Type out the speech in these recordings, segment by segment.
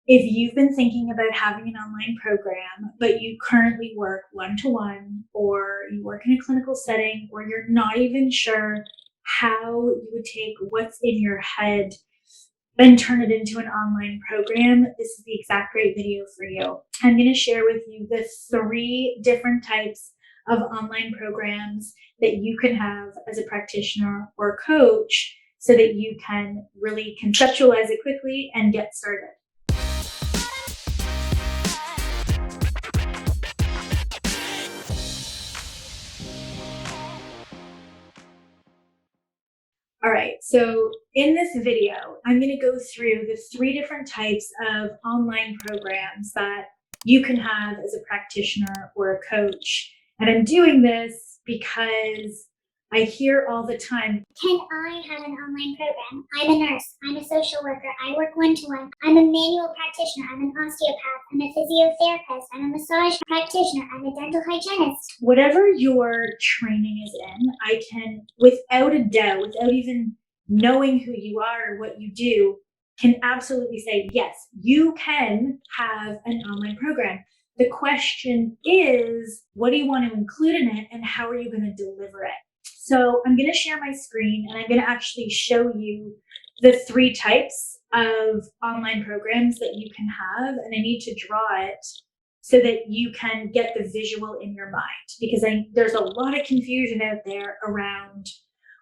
If you've been thinking about having an online program, but you currently work one-to-one, or you work in a clinical setting, or you're not even sure how you would take what's in your head and turn it into an online program, this is the exact right video for you. I'm going to share with you the 3 different types of online programs that you can have as a practitioner or coach so that you can really conceptualize it quickly and get started. All right, so in this video, I'm going to go through the 3 different types of online programs that you can have as a practitioner or a coach. And I'm doing this because I hear all the time, can I have an online program? I'm a nurse, I'm a social worker, I work one-to-one, I'm a manual practitioner, I'm an osteopath, I'm a physiotherapist, I'm a massage practitioner, I'm a dental hygienist. Whatever your training is in, I can, without a doubt, without even knowing who you are or what you do, can absolutely say, yes, you can have an online program. The question is, what do you want to include in it and how are you going to deliver it? So I'm going to share my screen and I'm going to actually show you the 3 types of online programs that you can have. And I need to draw it so that you can get the visual in your mind, because there's a lot of confusion out there around,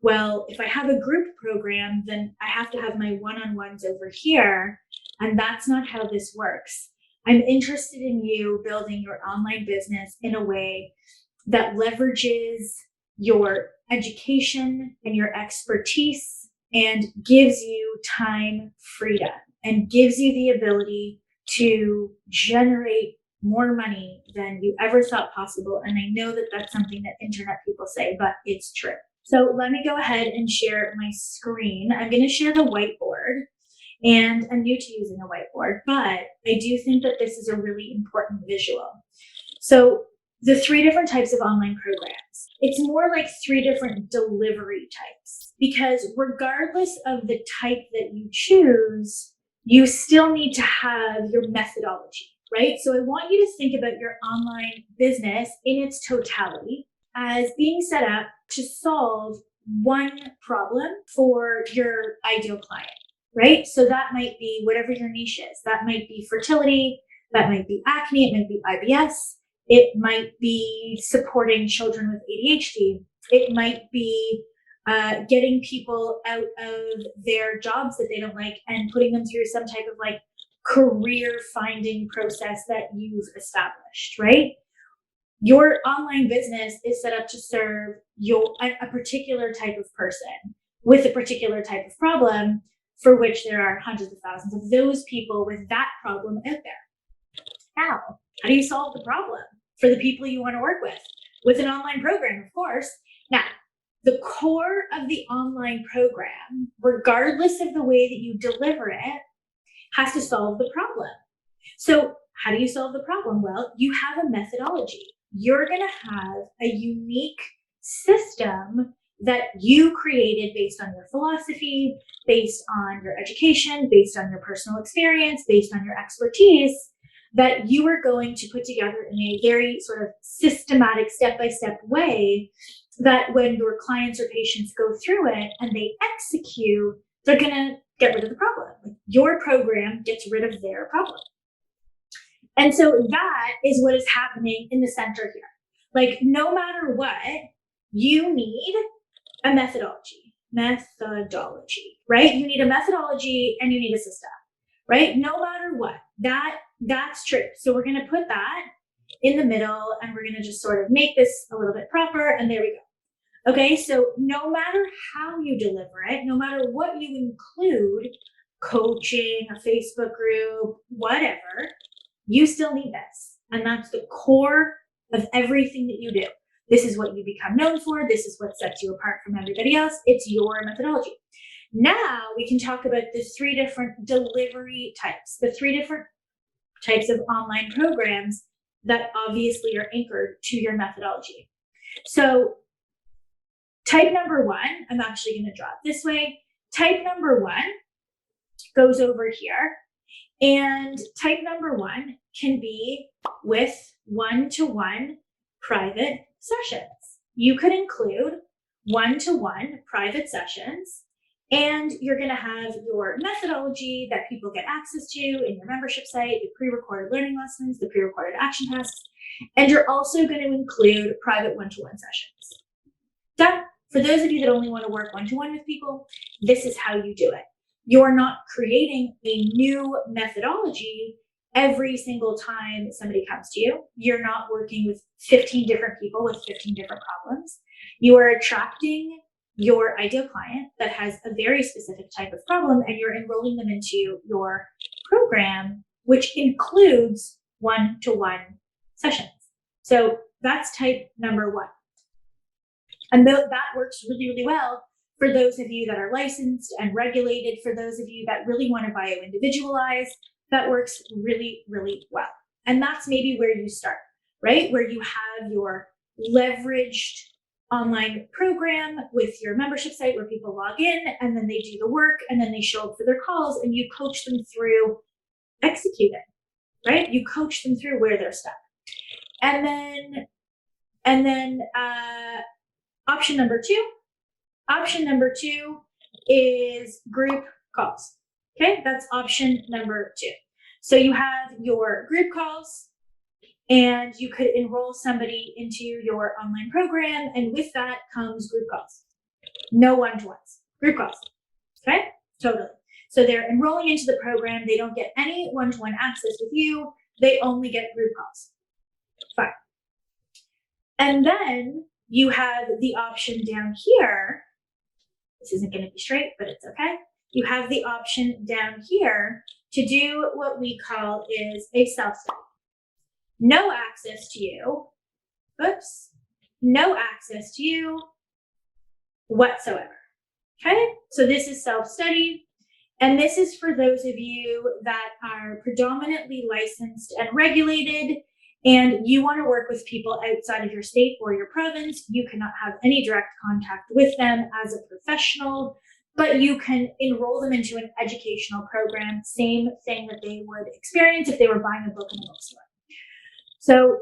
well, if I have a group program, then I have to have my one-on-ones over here. And that's not how this works. I'm interested in you building your online business in a way that leverages your education and your expertise and gives you time freedom and gives you the ability to generate more money than you ever thought possible. And I know that that's something that internet people say, but it's true. So let me go ahead and share my screen. I'm going to share the whiteboard, and I'm new to using a whiteboard, but I do think that this is a really important visual. So the 3 different types of online programs, it's more like 3 different delivery types, because regardless of the type that you choose, you still need to have your methodology, right? So I want you to think about your online business in its totality as being set up to solve one problem for your ideal client, right? So that might be whatever your niche is. That might be fertility, that might be acne, it might be IBS, it might be supporting children with ADHD, it might be getting people out of their jobs that they don't like and putting them through some type of like career finding process that you've established, right? Your online business is set up to serve a particular type of person with a particular type of problem, for which there are hundreds of thousands of those people with that problem out there. How do you solve the problem for the people you want to work with? With an online program, of course. Now, the core of the online program, regardless of the way that you deliver it, has to solve the problem. So how do you solve the problem? Well, you have a methodology. You're going to have a unique system that you created based on your philosophy, based on your education, based on your personal experience, based on your expertise, that you are going to put together in a very sort of systematic, step-by-step way, that when your clients or patients go through it and they execute, they're going to get rid of the problem. Your program gets rid of their problem. And so that is what is happening in the center here. Like, no matter what, you need a methodology, right? You need a methodology and you need a system, right? No matter what, that's true. So we're going to put that in the middle and we're going to just sort of make this a little bit proper, and there we go. Okay, so no matter how you deliver it, no matter what you include, coaching, a Facebook group, whatever, you still need this. And that's the core of everything that you do. This is what you become known for. This is what sets you apart from everybody else. It's your methodology. Now we can talk about the 3 different delivery types, the 3 different types of online programs that obviously are anchored to your methodology. So type number 1, I'm actually going to draw it this way. Type number 1 goes over here, And type number 1 can be with one-to-one private sessions. You could include one-to-one private sessions, and you're going to have your methodology that people get access to in your membership site, the pre-recorded learning lessons, the pre-recorded action tasks, and you're also going to include private one-to-one sessions. Done. For those of you that only want to work one-to-one with people, this is how you do it. You're not creating a new methodology every single time somebody comes to you. You're not working with 15 different people with 15 different problems. You are attracting your ideal client that has a very specific type of problem, and you're enrolling them into your program, which includes one-to-one sessions. So that's type number 1. And that works really, really well for those of you that are licensed and regulated. For those of you that really want to bio-individualize, that works really, really well. And that's maybe where you start, right? Where you have your leveraged online program with your membership site where people log in and then they do the work and then they show up for their calls and you coach them through executing, right? You coach them through where they're stuck. And then option number 2. Option number 2 is group calls. Okay, that's option number 2. So you have your group calls, and you could enroll somebody into your online program, and with that comes group calls. No one-to-ones, group calls. Okay, totally. So they're enrolling into the program. They don't get any one-to-one access with you. They only get group calls. Fine. And then you have the option down here. This isn't going to be straight, but it's okay. You have the option down here to do what we call is a self-study. No access to you. Oops. No access to you whatsoever. Okay? So this is self-study. And this is for those of you that are predominantly licensed and regulated, and you want to work with people outside of your state or your province. You cannot have any direct contact with them as a professional, but you can enroll them into an educational program, same thing that they would experience if they were buying a book in a bookstore. So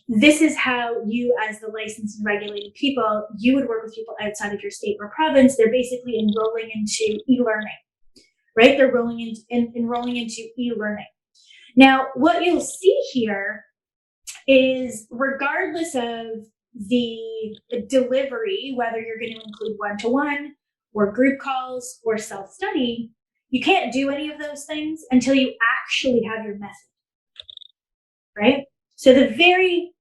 this is how you, as the licensed and regulated people, you would work with people outside of your state or province. They're basically enrolling into e-learning, right? They're enrolling into e-learning. Now, what you'll see here is regardless of the delivery, whether you're going to include one-to-one or group calls or self-study, you can't do any of those things until you actually have your method, right? So the very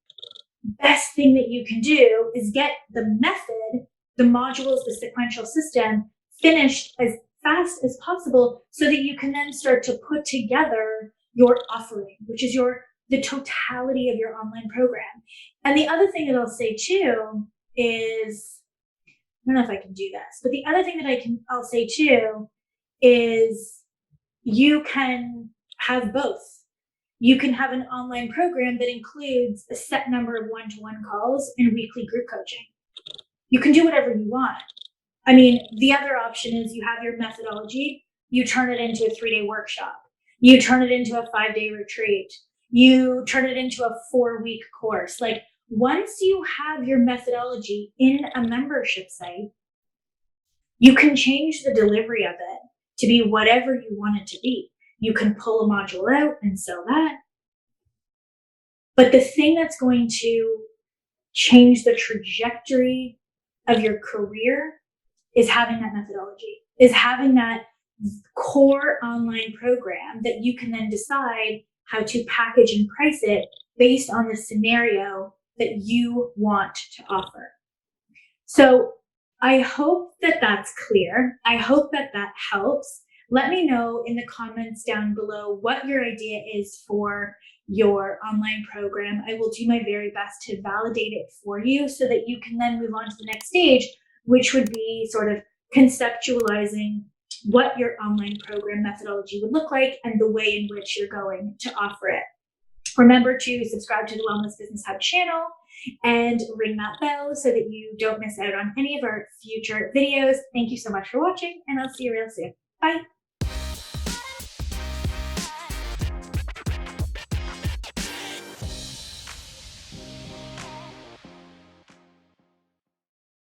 best thing that you can do is get the method, the modules, the sequential system finished as fast as possible so that you can then start to put together your offering, which is the totality of your online program. And the other thing that I'll say too is, I don't know if I can do this, but the other thing that I'll say too is you can have both. You can have an online program that includes a set number of one-to-one calls and weekly group coaching. You can do whatever you want. I mean, the other option is you have your methodology, you turn it into a 3-day workshop, you turn it into a 5-day retreat, you turn it into a 4-week course. Like, once you have your methodology in a membership site, you can change the delivery of it to be whatever you want it to be. You can pull a module out and sell that. But the thing that's going to change the trajectory of your career is having that methodology, is having that core online program that you can then decide how to package and price it based on the scenario that you want to offer. So I hope that that's clear. I hope that that helps. Let me know in the comments down below what your idea is for your online program. I will do my very best to validate it for you so that you can then move on to the next stage, which would be sort of conceptualizing what your online program methodology would look like and the way in which you're going to offer it. Remember to subscribe to the Wellness Business Hub channel and ring that bell so that you don't miss out on any of our future videos. Thank you so much for watching, and I'll see you real soon. Bye.